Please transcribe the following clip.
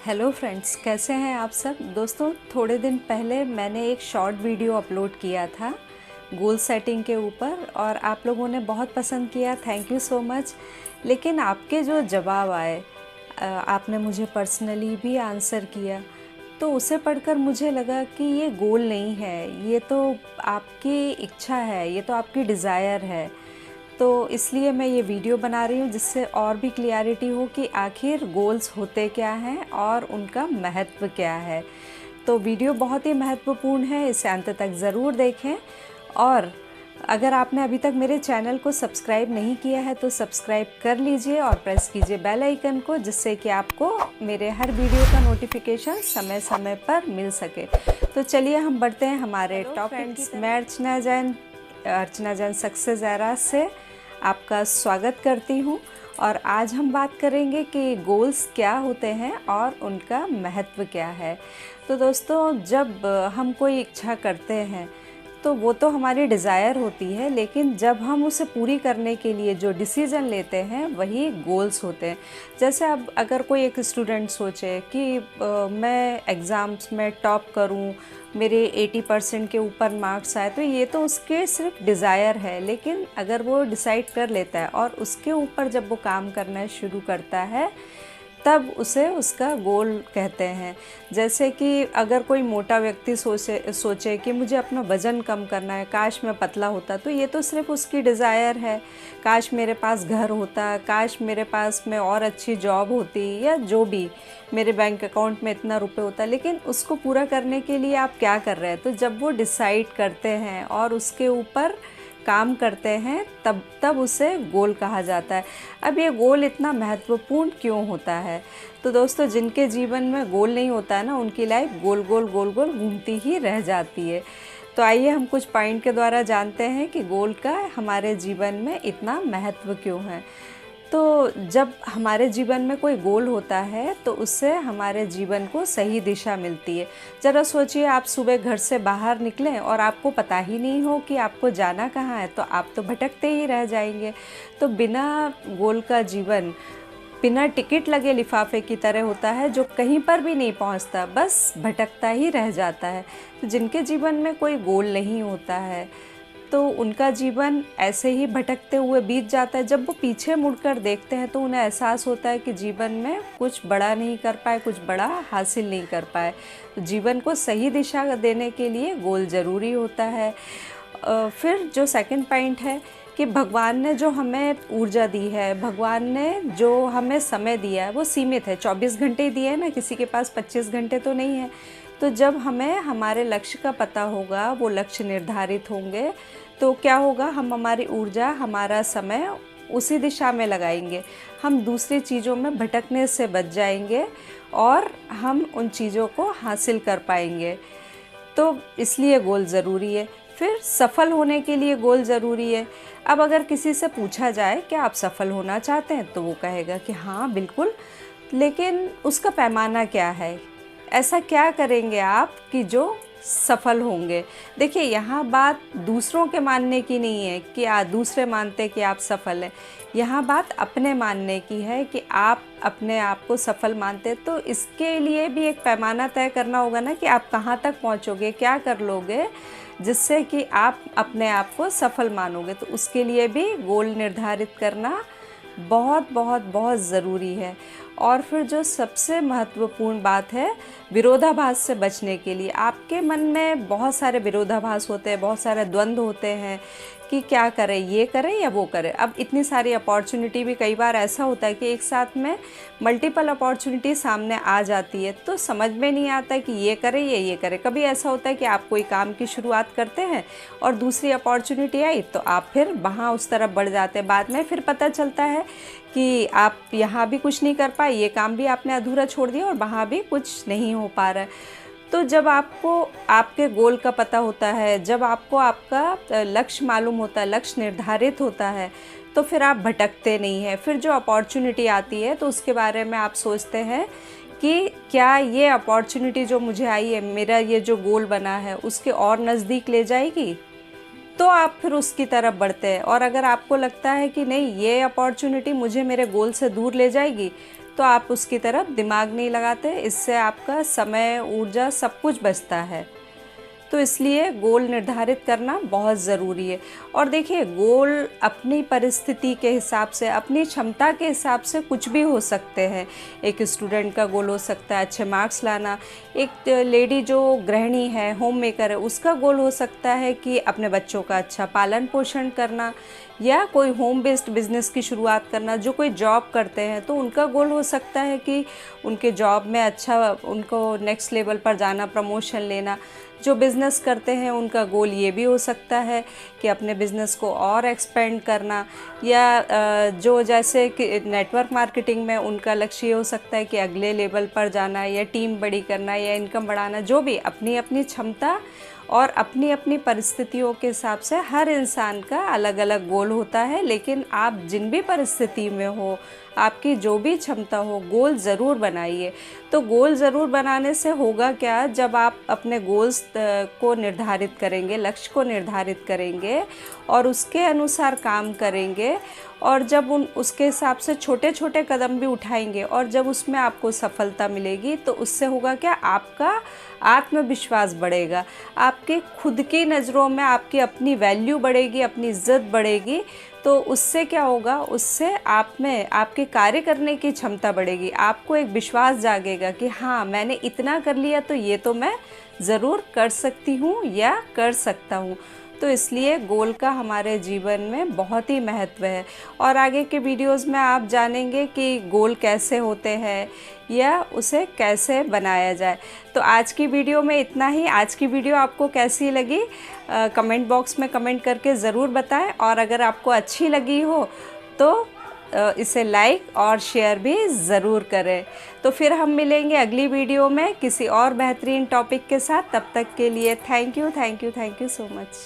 Hello friends, कैसे हैं आप सब। दोस्तों, थोड़े दिन पहले मैंने एक शॉर्ट वीडियो अपलोड किया था गोल सेटिंग के ऊपर और आप लोगों ने बहुत पसंद किया। Thank you so much. लेकिन आपके जो जवाब आए, आपने मुझे पर्सनली भी आंसर किया, तो उसे पढ़कर मुझे लगा कि ये गोल नहीं है, ये तो आपकी इच्छा है, ये तो आपकी डिज़ायर है। तो इसलिए मैं ये वीडियो बना रही हूँ जिससे और भी क्लियरिटी हो कि आखिर गोल्स होते क्या हैं और उनका महत्व क्या है। तो वीडियो बहुत ही महत्वपूर्ण है, इसे अंत तक ज़रूर देखें। और अगर आपने अभी तक मेरे चैनल को सब्सक्राइब नहीं किया है तो सब्सक्राइब कर लीजिए और प्रेस कीजिए बेल आइकन को, जिससे कि आपको मेरे हर वीडियो का नोटिफिकेशन समय समय पर मिल सके। तो चलिए हम बढ़ते हैं हमारे टॉपिक्स। मैं अर्चना जैन सक्सेस एरा से आपका स्वागत करती हूँ और आज हम बात करेंगे कि गोल्स क्या होते हैं और उनका महत्व क्या है। तो दोस्तों, जब हम कोई इच्छा करते हैं तो वो तो हमारी डिज़ायर होती है, लेकिन जब हम उसे पूरी करने के लिए जो डिसीज़न लेते हैं वही गोल्स होते हैं। जैसे अब अगर कोई एक स्टूडेंट सोचे कि मैं एग्ज़ाम्स में टॉप करूं, मेरे 80% के ऊपर मार्क्स आए, तो ये तो उसके सिर्फ डिज़ायर है। लेकिन अगर वो डिसाइड कर लेता है और उसके ऊपर जब वो काम करना शुरू करता है तब उसे उसका गोल कहते हैं। जैसे कि अगर कोई मोटा व्यक्ति सोचे कि मुझे अपना वज़न कम करना है, काश मैं पतला होता, तो ये तो सिर्फ उसकी डिज़ायर है। काश मेरे पास घर होता, काश मेरे पास में और अच्छी जॉब होती, या जो भी मेरे बैंक अकाउंट में इतना रुपए होता। लेकिन उसको पूरा करने के लिए आप क्या कर रहे हैं? तो जब वो डिसाइड करते हैं और उसके ऊपर काम करते हैं तब उसे गोल कहा जाता है। अब ये गोल इतना महत्वपूर्ण क्यों होता है? तो दोस्तों, जिनके जीवन में गोल नहीं होता है ना, उनकी लाइफ गोल गोल गोल गोल घूमती ही रह जाती है। तो आइए हम कुछ पॉइंट के द्वारा जानते हैं कि गोल का हमारे जीवन में इतना महत्व क्यों है। तो जब हमारे जीवन में कोई गोल होता है तो उससे हमारे जीवन को सही दिशा मिलती है। ज़रा सोचिए, आप सुबह घर से बाहर निकलें और आपको पता ही नहीं हो कि आपको जाना कहाँ है, तो आप तो भटकते ही रह जाएंगे। तो बिना गोल का जीवन बिना टिकट लगे लिफाफे की तरह होता है, जो कहीं पर भी नहीं पहुंचता, बस भटकता ही रह जाता है। तो जिनके जीवन में कोई गोल नहीं होता है तो उनका जीवन ऐसे ही भटकते हुए बीत जाता है। जब वो पीछे मुड़कर देखते हैं तो उन्हें एहसास होता है कि जीवन में कुछ बड़ा नहीं कर पाए, कुछ बड़ा हासिल नहीं कर पाए। तो जीवन को सही दिशा देने के लिए गोल ज़रूरी होता है। फिर जो सेकंड पॉइंट है कि भगवान ने जो हमें ऊर्जा दी है, भगवान ने जो हमें समय दिया है, वो सीमित है। 24 घंटे दिए हैं ना, किसी के पास 25 घंटे तो नहीं है। तो जब हमें हमारे लक्ष्य का पता होगा, वो लक्ष्य निर्धारित होंगे, तो क्या होगा, हम हमारी ऊर्जा, हमारा समय उसी दिशा में लगाएंगे। हम दूसरी चीज़ों में भटकने से बच जाएंगे और हम उन चीज़ों को हासिल कर पाएंगे। तो इसलिए गोल ज़रूरी है। फिर सफल होने के लिए गोल ज़रूरी है। अब अगर किसी से पूछा जाए कि आप सफल होना चाहते हैं, तो वो कहेगा कि हाँ बिल्कुल, लेकिन उसका पैमाना क्या है? ऐसा क्या करेंगे आप कि जो सफल होंगे? देखिए, यहाँ बात दूसरों के मानने की नहीं है कि दूसरे मानते कि आप सफल हैं। यहाँ बात अपने मानने की है कि आप अपने आप को सफल मानते। तो इसके लिए भी एक पैमाना तय करना होगा ना कि आप कहाँ तक पहुँचोगे, क्या कर लोगे जिससे कि आप अपने आप को सफल मानोगे। तो उसके लिए भी गोल निर्धारित करना बहुत बहुत बहुत ज़रूरी है। और फिर जो सबसे महत्वपूर्ण बात है, विरोधाभास से बचने के लिए। आपके मन में बहुत सारे विरोधाभास होते हैं, बहुत सारे द्वंद्व होते हैं कि क्या करें, ये करें या वो करें। अब इतनी सारी अपॉर्चुनिटी भी, कई बार ऐसा होता है कि एक साथ में मल्टीपल अपॉर्चुनिटी सामने आ जाती है, तो समझ में नहीं आता कि ये करें या ये करें। कभी ऐसा होता है कि आप कोई काम की शुरुआत करते हैं और दूसरी अपॉर्चुनिटी आई तो आप फिर वहाँ उस तरफ बढ़ जाते हैं। बाद में फिर पता चलता है कि आप यहाँ भी कुछ नहीं कर पाए, ये काम भी आपने अधूरा छोड़ दिया और वहाँ भी कुछ नहीं हो पा रहा है। तो जब आपको आपके गोल का पता होता है, जब आपको आपका लक्ष्य मालूम होता है, लक्ष्य निर्धारित होता है, तो फिर आप भटकते नहीं हैं। फिर जो अपॉर्चुनिटी आती है तो उसके बारे में आप सोचते हैं कि क्या ये अपॉर्चुनिटी जो मुझे आई है, मेरा ये जो गोल बना है, उसके और नज़दीक ले जाएगी, तो आप फिर उसकी तरफ बढ़ते हैं। और अगर आपको लगता है कि नहीं, ये अपॉर्चुनिटी मुझे मेरे गोल से दूर ले जाएगी, तो आप उसकी तरफ दिमाग नहीं लगाते, इससे आपका समय, ऊर्जा सब कुछ बचता है। तो इसलिए गोल निर्धारित करना बहुत ज़रूरी है। और देखिए, गोल अपनी परिस्थिति के हिसाब से, अपनी क्षमता के हिसाब से कुछ भी हो सकते हैं। एक स्टूडेंट का गोल हो सकता है अच्छे मार्क्स लाना, एक लेडी जो गृहिणी है, होम मेकर है, उसका गोल हो सकता है कि अपने बच्चों का अच्छा पालन पोषण करना, या कोई होम बेस्ड बिज़नेस की शुरुआत करना। जो कोई जॉब करते हैं तो उनका गोल हो सकता है कि उनके जॉब में अच्छा, उनको नेक्स्ट लेवल पर जाना, प्रमोशन लेना। जो बिज़नेस करते हैं उनका गोल ये भी हो सकता है कि अपने बिज़नेस को और एक्सपेंड करना, या जो जैसे कि नेटवर्क मार्केटिंग में उनका लक्ष्य ये हो सकता है कि अगले लेवल पर जाना, या टीम बड़ी करना, या इनकम बढ़ाना। जो भी अपनी अपनी क्षमता और अपनी अपनी परिस्थितियों के हिसाब से हर इंसान का अलग अलग गोल होता है। लेकिन आप जिन भी परिस्थिति में हो, आपकी जो भी क्षमता हो, गोल ज़रूर बनाइए। तो गोल ज़रूर बनाने से होगा क्या, जब आप अपने गोल्स को निर्धारित करेंगे, लक्ष्य को निर्धारित करेंगे और उसके अनुसार काम करेंगे, और जब उसके हिसाब से छोटे छोटे कदम भी उठाएंगे, और जब उसमें आपको सफलता मिलेगी, तो उससे होगा क्या, आपका आत्मविश्वास बढ़ेगा, आपके खुद की नज़रों में आपकी अपनी वैल्यू बढ़ेगी, अपनी इज्जत बढ़ेगी। तो उससे क्या होगा, उससे आप में आपके कार्य करने की क्षमता बढ़ेगी, आपको एक विश्वास जागेगा कि हाँ, मैंने इतना कर लिया तो ये तो मैं ज़रूर कर सकती हूँ या कर सकता हूँ। तो इसलिए गोल का हमारे जीवन में बहुत ही महत्व है। और आगे के वीडियोस में आप जानेंगे कि गोल कैसे होते हैं या उसे कैसे बनाया जाए। तो आज की वीडियो में इतना ही। आज की वीडियो आपको कैसी लगी, कमेंट बॉक्स में कमेंट करके ज़रूर बताएं। और अगर आपको अच्छी लगी हो तो इसे लाइक और शेयर भी ज़रूर करें। तो फिर हम मिलेंगे अगली वीडियो में किसी और बेहतरीन टॉपिक के साथ। तब तक के लिए थैंक यू सो मच।